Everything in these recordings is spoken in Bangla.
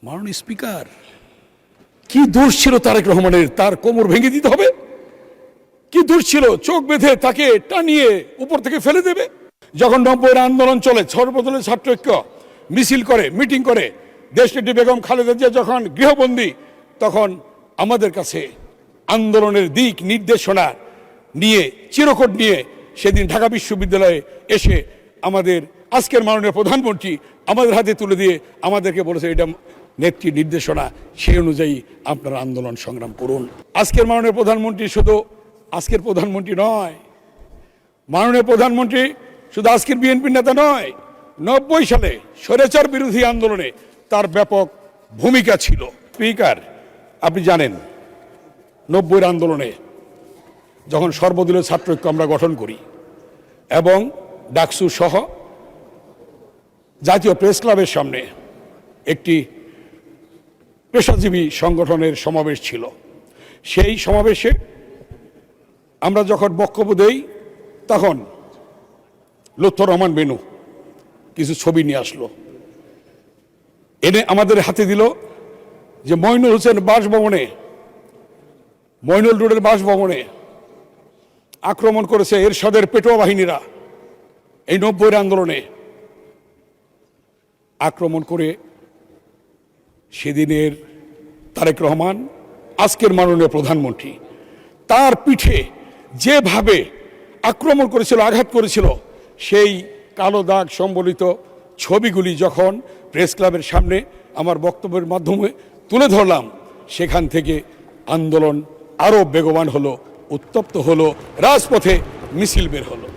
মাননীয় স্পিকার, কি দোষ ছিল তারেক রহমানের? তার কোমর ভেঙে দিতে হবে? কি দোষ ছিল চোখ বেঁধে তাকে টানিয়ে উপর থেকে ফেলে দেবে? যখন 90-এর আন্দোলন চলে, সর্বদলীয় ছাত্র ঐক্য মিছিল করে, মিটিং করে, দেশনেত্রী বেগম খালেদা জিয়া যখন গৃহবন্দী, তখন আমাদের কাছে আন্দোলনের দিক নির্দেশনা নিয়ে, চিরকুট নিয়ে সেদিন ঢাকা বিশ্ববিদ্যালয়ে এসে আমাদের আজকের মাননীয় প্রধানমন্ত্রী আমাদের হাতে তুলে দিয়ে আমাদেরকে বলেছে, এটা নেত্রী নির্দেশনা, সেই অনুযায়ী আপনারা আন্দোলন সংগ্রাম করুন। আজকের মাননীয় প্রধানমন্ত্রী শুধু আজকের প্রধানমন্ত্রী নয়, মাননীয় প্রধানমন্ত্রী শুধু আজকের বিএনপির নেতা নয়, 90 সালে স্বৈরাচার বিরোধী আন্দোলনে তার ব্যাপক ভূমিকা ছিল। স্পিকার, আপনি জানেন 90-এর আন্দোলনে যখন সর্বদলীয় ছাত্র ঐক্য আমরা গঠন করি এবং ডাকসু সহ জাতীয় প্রেস ক্লাবের সামনে একটি পেশাজীবী সংগঠনের সমাবেশ ছিল, সেই সমাবেশে আমরা যখন বক্তব্য দেই তখন লুৎফর রহমান বেনু কিছু ছবি নিয়ে আসলো, এনে আমাদের হাতে দিল যে মইনুল হোসেন বাসভবনে, মইনুল রোডের বাসভবনে আক্রমণ করেছে এরশাদের পেটোয়া বাহিনীরা। এই 90-এর আন্দোলনে আক্রমণ করে সেদিনের তারেক রহমান, আজকের মাননীয় প্রধানমন্ত্রী, তার পিঠে যেভাবে আক্রমণ করেছিল, আঘাত করেছিল, সেই কালো দাগ সম্বলিত ছবিগুলি যখন প্রেস ক্লাবের সামনে আমার বক্তব্যের মাধ্যমে তুলে ধরলাম, সেখান থেকে আন্দোলন আরও বেগবান হলো, উত্তপ্ত হলো, রাজপথে মিছিল বের হলো।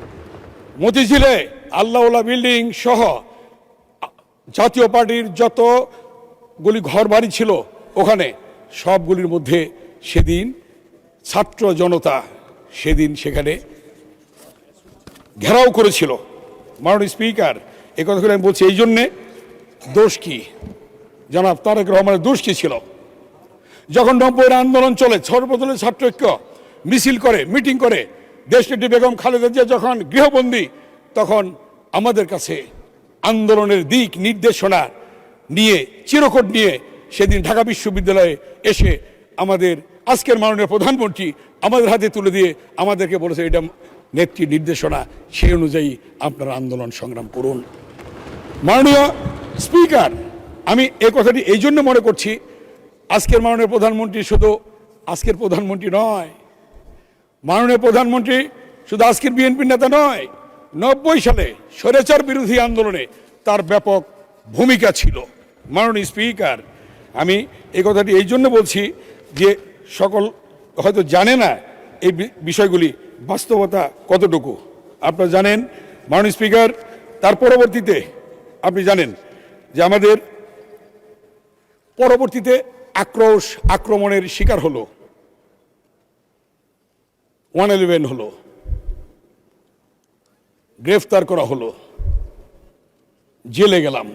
মতিঝিলে আল্লাহওয়ালা বিল্ডিং সহ জাতীয় পার্টির যতগুলি ঘর বাড়ি ছিল ওখানে সবগুলির মধ্যে সেদিন ছাত্র জনতা সেদিন সেখানে ঘেরাও করেছিল। মাননীয় স্পিকার, এই কথাগুলো আমি বলছি এই জন্যে, দোষ কি জনাব তারেক রহমানের দোষ কি ছিল? যখন 90-এর আন্দোলন চলে, সর্বদলীয় ছাত্র ঐক্য মিছিল করে, মিটিং করে, দেশনেত্রী বেগম খালেদা জিয়া যখন গৃহবন্দী, তখন আমাদের কাছে আন্দোলনের দিক নির্দেশনা নিয়ে, চিরকুট নিয়ে সেদিন ঢাকা বিশ্ববিদ্যালয়ে এসে আমাদের আজকের মাননীয় প্রধানমন্ত্রী আমাদের হাতে তুলে দিয়ে আমাদেরকে বলেছে, এটা নেত্রী নির্দেশনা, সেই অনুযায়ী আপনারা আন্দোলন সংগ্রাম করুন। মাননীয় স্পিকার, আমি এই কথাটি এই জন্য মনে করছি, আজকের মাননীয় প্রধানমন্ত্রী শুধু আজকের প্রধানমন্ত্রী নয়, মাননীয় প্রধানমন্ত্রী শুধু আজকের বিএনপির নেতা নয়, 90 সালে স্বৈরাচার বিরোধী আন্দোলনে তার ব্যাপক ভূমিকা ছিল। মাননীয় স্পিকার, আমি এই কথাটি এই জন্য বলছি যে সকল হয়তো জানে না এই বিষয়গুলি বাস্তবতা কতটুকু। আপনারা জানেন মাননীয় স্পিকার, তার পরবর্তীতে আপনি জানেন যে আমাদের পরবর্তীতে আক্রমণের শিকার হলো, 111 হলো, গ্রেফতার করা হলো, জেলে গেলাম।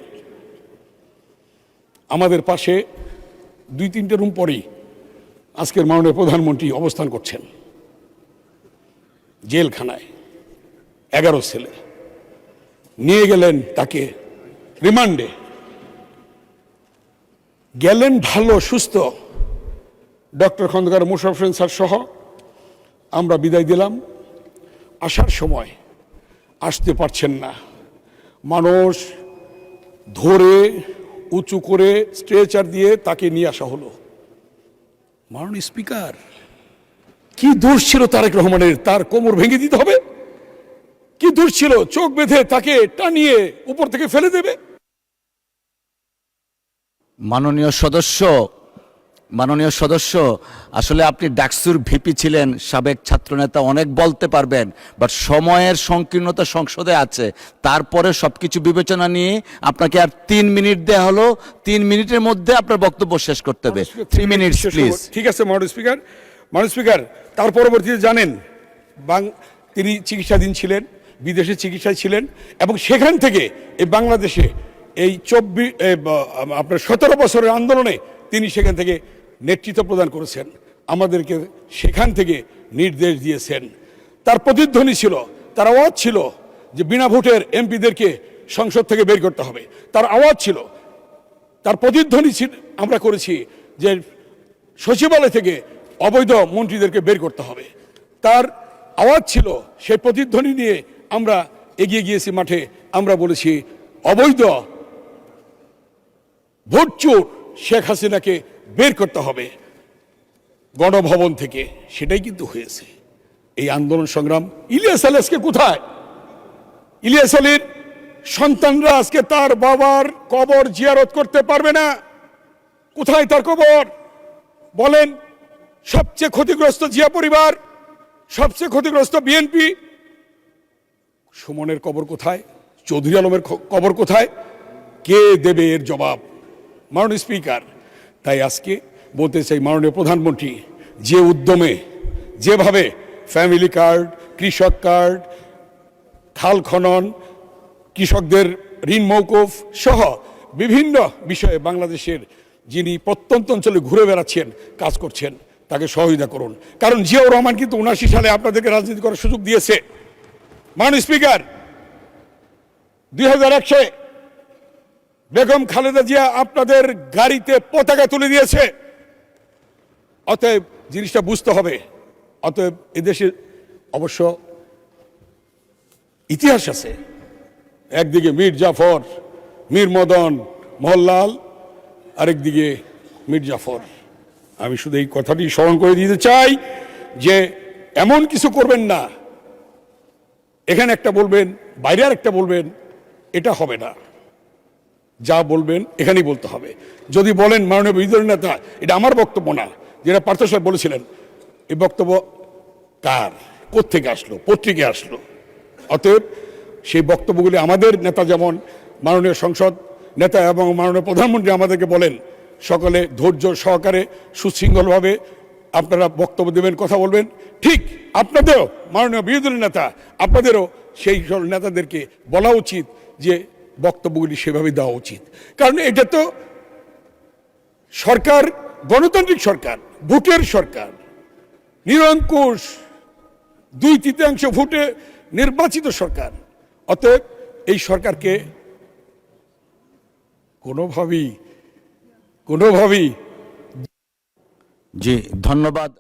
আমাদের পাশে 2-3টে রুম পরেই আজকের মাননীয় প্রধানমন্ত্রী অবস্থান করছেন জেলখানায়। 11 ছেলে নিয়ে গেলেন তাকে রিমান্ডে, গেলেন ভালো সুস্থ। ডক্টর খন্দকার মোশাররফ হোসেন স্যার সহ আমরা বিদায় দিলাম। আসার সময় আসতে পারছেন না, মানুষ ধরে উঁচু করে স্ট্রেচার দিয়ে তাকে নিয়ে আসা হলো। মাননীয় স্পিকার, কি দোষ ছিল তারেক রহমানের? তার কোমর ভেঙে দিতে হবে? কি দোষ ছিল চোখ বেঁধে তাকে টানিয়ে উপর থেকে ফেলে দেবে? মাননীয় সদস্য, আসলে আপনি ডাকসুর ভিপি ছিলেন, সাবেক ছাত্রনেতা, অনেক বলতে পারবেন, বাট সময়ের সংকীর্ণতা সংসদে আছে। তারপরে সবকিছু বিবেচনা নিয়ে আপনাকে আর 3 মিনিট দেওয়া হলো। 3 মিনিটের মধ্যে আপনার বক্তব্য শেষ করতে হবে। 3 মিনিট প্লিজ। ঠিক আছে মাননীয় স্পিকার, তার পরবর্তীতে জানেন তিনি চিকিৎসাধীন ছিলেন, বিদেশে চিকিৎসায় ছিলেন, এবং সেখান থেকে এই বাংলাদেশে এই 17 বছরের আন্দোলনে তিনি সেখান থেকে নেতৃত্ব প্রদান করেছেন, আমাদেরকে সেখান থেকে নির্দেশ দিয়েছেন। তার প্রতিধ্বনি ছিল, তার আওয়াজ ছিল যে বিনা ভোটের এমপিদেরকে সংসদ থেকে বের করতে হবে। তার আওয়াজ ছিল তার প্রতিধ্বনি আমরা করেছি যে সচিবালয় থেকে অবৈধ মন্ত্রীদেরকে বের করতে হবে। তার আওয়াজ ছিল, সেই প্রতিধ্বনি নিয়ে আমরা এগিয়ে গিয়েছি মাঠে। আমরা বলেছি অবৈধ ভোটচোর শেখ হাসিনাকে বের করতে হবে গণভবন থেকে। সেটাই কিন্তু হয়েছে। এই আন্দোলন সংগ্রাম, ইলিয়াস আলী আজকে কোথায়? ইলিয়াস আলীর সন্তানরা আজকে তার বাবার কবর জিয়ারত করতে পারবে না। কোথায় তার কবর বলেন? সবচেয়ে ক্ষতিগ্রস্ত জিয়া পরিবার, সবচেয়ে ক্ষতিগ্রস্ত বিএনপি। সুমনের কবর কোথায়? চৌধুরী আলমের কবর কোথায়? কে দেবে এর জবাব? মাননীয় স্পিকার, তাই আজকে বলতে চাই, মাননীয় প্রধানমন্ত্রী যে উদ্যমে, যেভাবে ফ্যামিলি কার্ড, কৃষক কার্ড, খাল খনন, কৃষকদের ঋণ মৌকুফ সহ বিভিন্ন বিষয়ে বাংলাদেশের যিনি প্রত্যন্ত অঞ্চলে ঘুরে বেড়াচ্ছেন, কাজ করছেন, তাকে সহযোগিতা করুন। কারণ জিয়াউর রহমান কিন্তু 79 সালে আপনাদেরকে রাজনীতি করার সুযোগ দিয়েছে। মাননীয় স্পিকার, 2001 সালে বেগম খালেদা জিয়া আপনাদের গাড়িতে পতাকা তুলে দিয়েছে। অতএব জিনিসটা বুঝতে হবে। অতএব এদেশে অবশ্য ইতিহাস আছে। একদিকে মীর জাফর, মীর মদন, মোহনলাল, আরেকদিকে মীর জাফর। আমি শুধু এই কথাটি স্মরণ করে দিতে চাই যে এমন কিছু করবেন না, এখানে একটা বলবেন, বাইরে আর একটা বলবেন, এটা হবে না। যা বলবেন এখানেই বলতে হবে। যদি বলেন মাননীয় বিরোধী দলের নেতা, এটা আমার বক্তব্য না, যেটা পার্থ সাহেব বলেছিলেন, এই বক্তব্য কার, কোত্থেকে আসলো, পত্রিকা আসলো? অতএব সেই বক্তব্যগুলি আমাদের নেতা, যেমন মাননীয় সংসদ নেতা এবং মাননীয় প্রধানমন্ত্রী আমাদেরকে বলেন, সকলে ধৈর্য সহকারে সুশৃঙ্খলভাবে আপনারা বক্তব্য দেবেন, কথা বলবেন। ঠিক আপনাদেরও মাননীয় বিরোধী দলের নেতা, আপনাদেরও সেই সব নেতাদেরকে বলা উচিত যে বক্তব্যগুলি সেভাবে দেওয়া উচিত। কারণ এটা তো সরকার, গণতান্ত্রিক সরকার, ভোটের সরকার, নিরঙ্কুশ 2/3 ভোটে নির্বাচিত সরকার। অতএব এই সরকারকে কোনোভাবেই জি ধন্যবাদ।